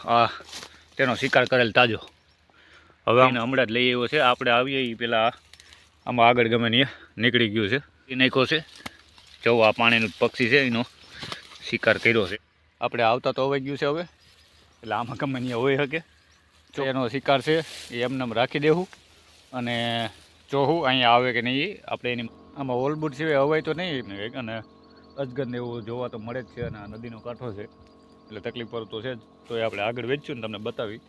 આ તેનો શિકાર કરેલ તાજો હવે આને હમણાં જ લઈ આવ્યો છે. આપણે આવીએ એ પહેલાં આમાં આગળ ગમે ને નીકળી ગયું છે. એ નાખ્યો છે. જો આ પાણીનું પક્ષી છે, એનો શિકાર કર્યો છે. આપણે આવતા તો અવાઈ ગયું છે હવે, એટલે આમાં ગમે ત્યાં હોઈ શકે. તો એનો શિકાર છે એ એમને રાખી દેવું અને જોવું અહીંયા આવે કે નહીં. આપણે એની આમાં ઓલબુટ સિવાય હવાય તો નહીં, અને અજગરને એવું જોવા તો મળે જ છે. અને આ નદીનો કાંઠો છે એટલે તકલીફ પડતો છે જ. તો એ આપણે આગળ વેચ્યું ને તમને બતાવી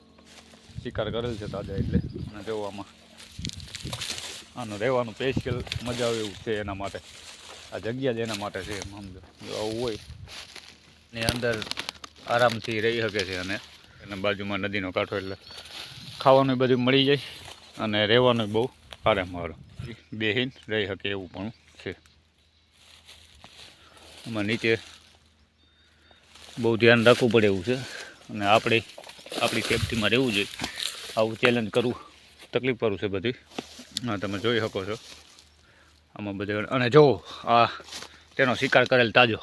શિકાર કરેલ છે તાજા. એટલે અને જોવામાં આનું રહેવાનું સ્પેશિયલ મજા આવે એવું છે એના માટે. આ જગ્યા જ એના માટે છે. એમ સમજો જો આવું હોય ને અંદર આરામથી રહી શકે છે. અને એના બાજુમાં નદીનો કાંઠો એટલે ખાવાનું બધું મળી જાય અને રહેવાનું બહુ આરામ બેહીન રહી શકે એવું પણ છે. એમાં નીચે બહુ ધ્યાન રાખવું પડે એવું છે અને આપણી સેફટીમાં રહેવું જોઈએ. આવું ચેલેન્જ કરવું તકલીફ પડવું છે બધી. હા, તમે જોઈ શકો છો આમાં બધે. અને જો આ તેનો શિકાર કરેલ તાજો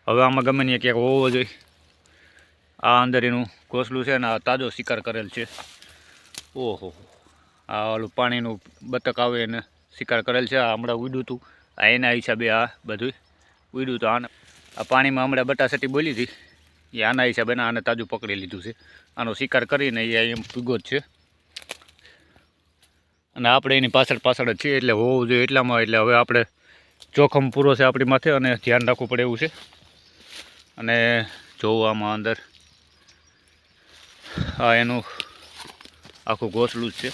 હવે આમાં ગમે નહીં ક્યાંક હોવો જોઈએ. આ અંદર એનું ઘોંસલું છે ને આ તાજો શિકાર કરેલ છે. ઓહો, આ ઓલું પાણીનું બતક આવે એને શિકાર કરેલ છે. આ હમણાં ઉડ્યું હતું, આ એના હિસાબે આ બધું ઉડ્યું હતું. આ પાણીમાં હમણાં બટાસટી બોલી હતી એ આના હિસાબે આને તાજું પકડી લીધું છે. આનો શિકાર કરીને એ એમ પીગો જ છે અને આપણે એની પાછળ જ છીએ એટલે હોવું જોઈએ એટલામાં. એટલે હવે આપણે જોખમ પૂરો છે આપણી માથે અને ધ્યાન રાખવું પડે એવું છે. અને જોવામાં અંદર આ એનું આખું ઘોંસલું જ છે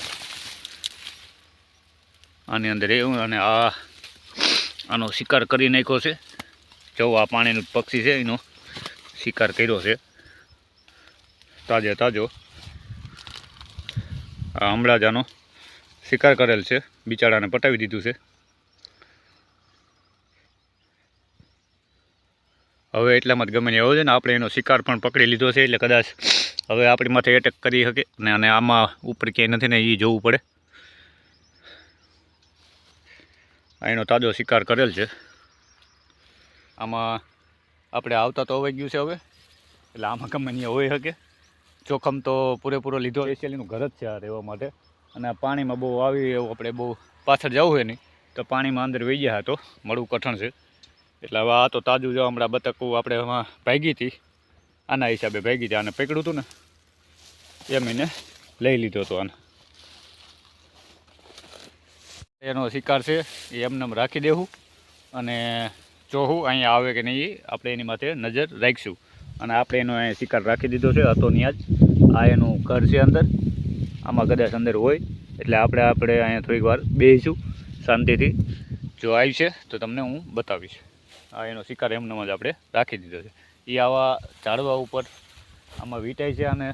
આની અંદર એવું. અને આનો શિકાર કરી નાખ્યો છે. જો આ પાણીનું પક્ષી છે એનો શિકાર કર્યો છે તાજો. આ હમણાં જ આનો શિકાર કરેલ છે. બિચારાને પટાવી દીધું છે. હવે એટલામાં જ ગમે ને એવો છે ને આપણે એનો શિકાર પણ પકડી લીધો છે. એટલે કદાચ હવે આપણી માથે એટેક કરી શકે અને આમાં ઉપર ક્યાંય નથી ને એ જોવું પડે. એનો તાજો શિકાર કરેલ છે. આમાં આપણે આવતા તો અવાઈ ગયું છે હવે, એટલે આમાં ગમે ત્યાં હોઈ શકે. જોખમ તો પૂરેપૂરો લીધો. સ્પેશિયલીનું ઘર જ છે આ રહેવા માટે. અને આ પાણીમાં બહુ આવી એવું આપણે બહુ પાછળ જવું હોય નહીં તો પાણીમાં અંદર વહી ગયા તો મળવું કઠણ છે. એટલે હવે આ તો તાજું જો હમણાં બતકું આપણે એમાં ભાગી હતી આના હિસાબે ભાગી હતી. આને પકડ્યું હતું ને એમ એને લઈ લીધો હતો. આને એનો શિકાર છે એ એમને રાખી દેવું અને જોવું અહીંયા આવે કે નહીં આપણે એની માથે નજર રાખીશું. અને આપણે એનો અહીંયા શિકાર રાખી દીધો છે. હતો ત્યાં જ આ એનું ઘર છે અંદર. આમાં કદાચ અંદર હોય એટલે આપણે અહીંયા થોડીક વાર બેસીશું શાંતિથી. જો આવી છે તો તમને હું બતાવીશ. આ એનો શિકાર એમનેમ જ આપણે રાખી દીધો છે. એ આવા ઝાડવા ઉપર આમાં વીંટાય છે અને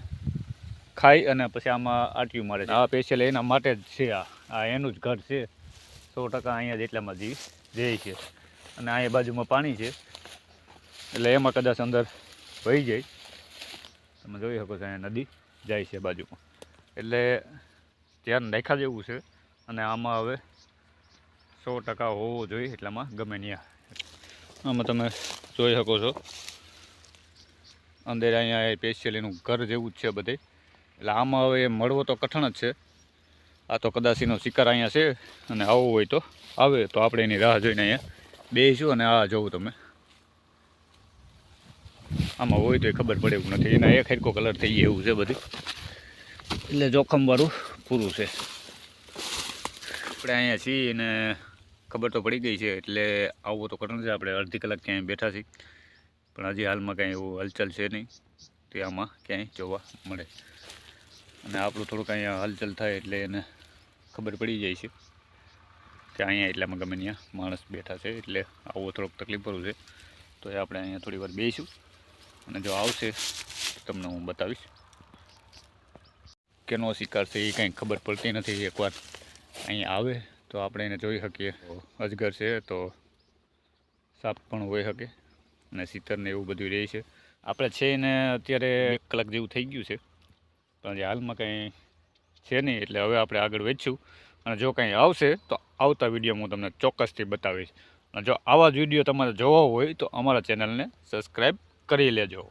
ખાઈ અને પછી આમાં આટિયું મારે છે. આ સ્પેશિયલ એના માટે જ છે. આ એનું જ ઘર છે 100%. અહીંયા જ એટલામાં જ રહે છે. અને અહીંયા બાજુમાં પાણી છે એટલે એમાં કદાચ અંદર વહી જાય. તમે જોઈ શકો છો અહીંયા નદી જાય છે બાજુમાં. એટલે ધ્યાન રાખ્યા જેવું છે. અને આમાં હવે 100% હોવો જોઈએ એટલામાં ગમે ત્યાં. આમાં તમે જોઈ શકો છો અંદર અહીંયા સ્પેશિયલ એનું ઘર જેવું જ છે બધે. એટલે આમાં હવે મળવો તો કઠણ જ છે. આ તો કદાચ એનો શિકાર અહીંયા છે અને આવવું હોય તો આવે તો આપણે એની રાહ જોઈને અહીંયા બેસીશું. અને આ જોવું તમે આમાં હોય તો ખબર પડે એવું નથી. એના એક હરખો કલર થઈ જાય એવું છે બધું. એટલે જોખમવાળું પૂરું છે. આપણે અહીંયા છીએ અને ખબર તો પડી ગઈ છે એટલે આવવું તો કઠણ છે. આપણે અડધી કલાક ક્યાંય બેઠા છીએ પણ હજી હાલમાં કાંઈ એવું હલચલ છે નહીં તે આમાં ક્યાંય જોવા મળે. અને આપણું થોડુંક અહીંયા હલચલ થાય એટલે એને ખબર પડી જાય છે કે અહીંયા એટલામાં ગમે ત્યાં માણસ બેઠા છે. એટલે આવવું થોડુંક તકલીફ પડવું છે. તો એ આપણે અહીંયા થોડી વાર બેસીશું અને જો આવશે તમને હું બતાવીશ. કેનો શિકાર છે એ કંઈ ખબર પડતી નથી. એકવાર અહીંયા આવે તો આપણે એને જોઈ શકીએ. અજગર છે તો સાપ પણ હોઈ શકે અને શીતળને એવું બધું રહે છે. આપણે છે ને અત્યારે 1 કલાક જેવું થઈ ગયું છે પણ હજી હાલમાં કંઈ છે નહીં. એટલે હવે આપણે આગળ વધીશું અને જો કંઈ આવશે તો આવતા વિડીયોમાં હું તમને ચોક્કસથી બતાવીશ. અને જો આવા જ વિડીયો તમારે જોવા હોય તો અમારા ચેનલને સબસ્ક્રાઈબ કરી લેજો.